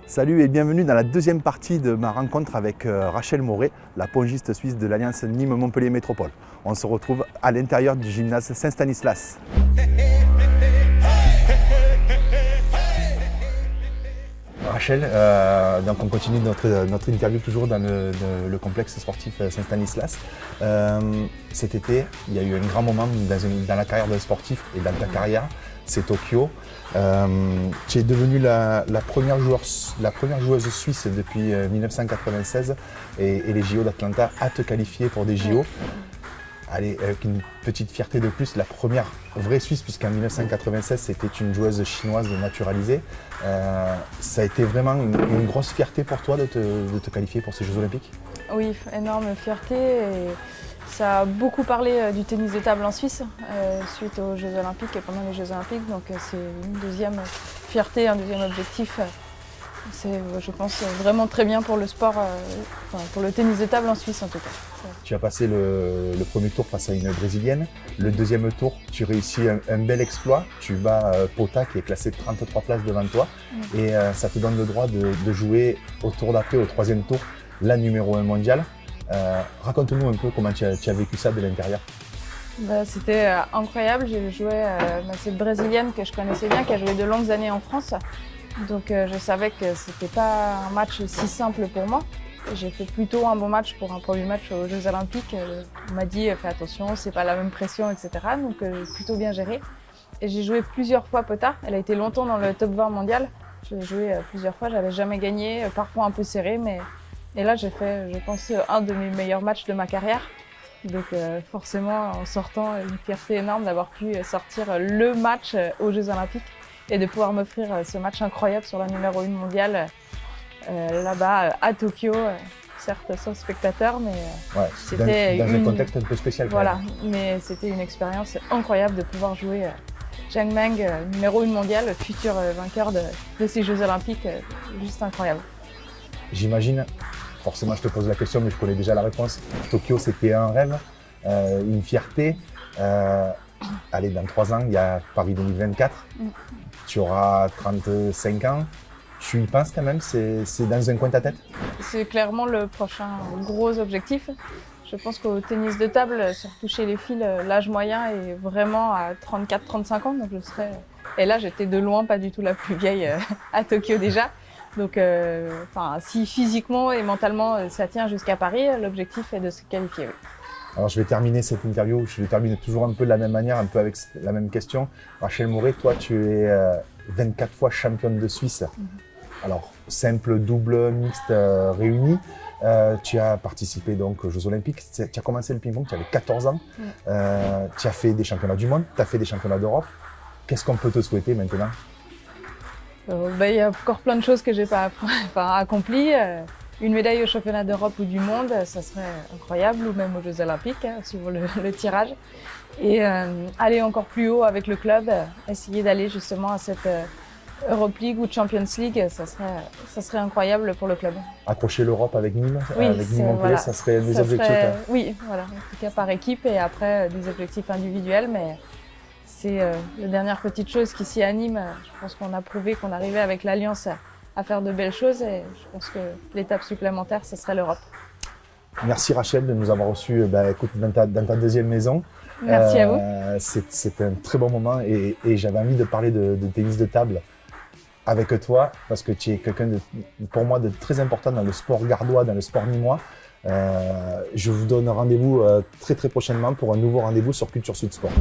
Salut et bienvenue dans la deuxième partie de ma rencontre avec Rachel Moret, la pongiste suisse de l'Alliance Nîmes-Montpellier Métropole. On se retrouve à l'intérieur du gymnase Saint-Stanislas. Rachel, donc on continue notre interview toujours dans le complexe sportif Saint-Stanislas. Cet été, il y a eu un grand moment dans la carrière de sportif et dans ta carrière, c'est Tokyo. Tu es devenue la première joueuse suisse depuis 1996 et les JO d'Atlanta à te qualifier pour des JO. Allez, avec une petite fierté de plus, la première vraie Suisse, puisqu'en 1996, c'était une joueuse chinoise naturalisée. Ça a été vraiment une grosse fierté pour toi de te qualifier pour ces Jeux Olympiques? Oui, énorme fierté. Et ça a beaucoup parlé du tennis de table en Suisse suite aux Jeux Olympiques et pendant les Jeux Olympiques. Donc c'est une deuxième fierté, un deuxième objectif. C'est, je pense, vraiment très bien pour le sport, pour le tennis de table en Suisse en tout cas. Tu as passé le premier tour face à une Brésilienne. Le deuxième tour, tu réussis un bel exploit. Tu bats Pota qui est classé 33 places devant toi. Et ça te donne le droit de jouer au tour d'après, au troisième tour, la numéro 1 mondiale. Raconte-nous un peu comment tu as vécu ça de l'intérieur. C'était incroyable. J'ai joué cette Brésilienne que je connaissais bien, qui a joué de longues années en France. Donc je savais que c'était pas un match si simple pour moi. J'ai fait plutôt un bon match pour un premier match aux Jeux Olympiques. On m'a dit fais attention, c'est pas la même pression, etc. Donc plutôt bien géré. Et j'ai joué plusieurs fois Pota. Elle a été longtemps dans le top 20 mondial. J'ai joué plusieurs fois, j'avais jamais gagné, parfois un peu serré, mais et là j'ai fait, je pense, un de mes meilleurs matchs de ma carrière. Donc forcément, en sortant, une fierté énorme d'avoir pu sortir le match aux Jeux Olympiques et de pouvoir m'offrir ce match incroyable sur la numéro 1 mondiale là-bas à Tokyo, certes sans spectateurs, mais c'était dans un contexte un peu spécial. Voilà, mais c'était une expérience incroyable de pouvoir jouer Zhang Meng, numéro 1 mondiale, futur vainqueur de ces Jeux Olympiques, juste incroyable. J'imagine, forcément je te pose la question, mais je connais déjà la réponse. Tokyo, c'était un rêve, une fierté. Allez, dans 3 ans, il y a Paris 2024. Tu auras 35 ans. Tu y penses quand même? C'est dans un coin de ta tête? C'est clairement le prochain gros objectif. Je pense qu'au tennis de table, surtout chez les filles, l'âge moyen est vraiment à 34-35 ans. Donc je serai... Et là, j'étais de loin pas du tout la plus vieille à Tokyo déjà. Donc si physiquement et mentalement ça tient jusqu'à Paris, l'objectif est de se qualifier. Oui. Alors je vais terminer cette interview, je vais terminer toujours un peu de la même manière, un peu avec la même question. Rachel Moret, toi tu es 24 fois championne de Suisse. Alors simple, double, mixte réunis. Tu as participé donc aux Jeux Olympiques, tu as commencé le ping-pong, tu avais 14 ans. Tu as fait des championnats du monde, tu as fait des championnats d'Europe. Qu'est-ce qu'on peut te souhaiter maintenant? Il y a encore plein de choses que j'ai pas accomplies. Une médaille au championnat d'Europe ou du monde, ça serait incroyable, ou même aux Jeux Olympiques, suivant le tirage. Et aller encore plus haut avec le club, essayer d'aller justement à cette Europe League ou Champions League, ça serait incroyable pour le club. Accrocher l'Europe avec Nîmes, oui, avec Nîmes Montpellier, voilà, ça serait des objectifs. Oui, voilà, en tout cas par équipe et après des objectifs individuels, mais c'est la dernière petite chose qu'ici à Nîmes, je pense qu'on a prouvé qu'on arrivait avec l'Alliance à faire de belles choses et je pense que l'étape supplémentaire, ce serait l'Europe. Merci Rachel de nous avoir reçus écoute, dans ta deuxième maison. Merci à vous. C'était un très bon moment et j'avais envie de parler de tennis de table avec toi parce que tu es quelqu'un pour moi de très important dans le sport gardois, dans le sport nîmois. Je vous donne rendez-vous très prochainement pour un nouveau rendez-vous sur Culture Sud Sport.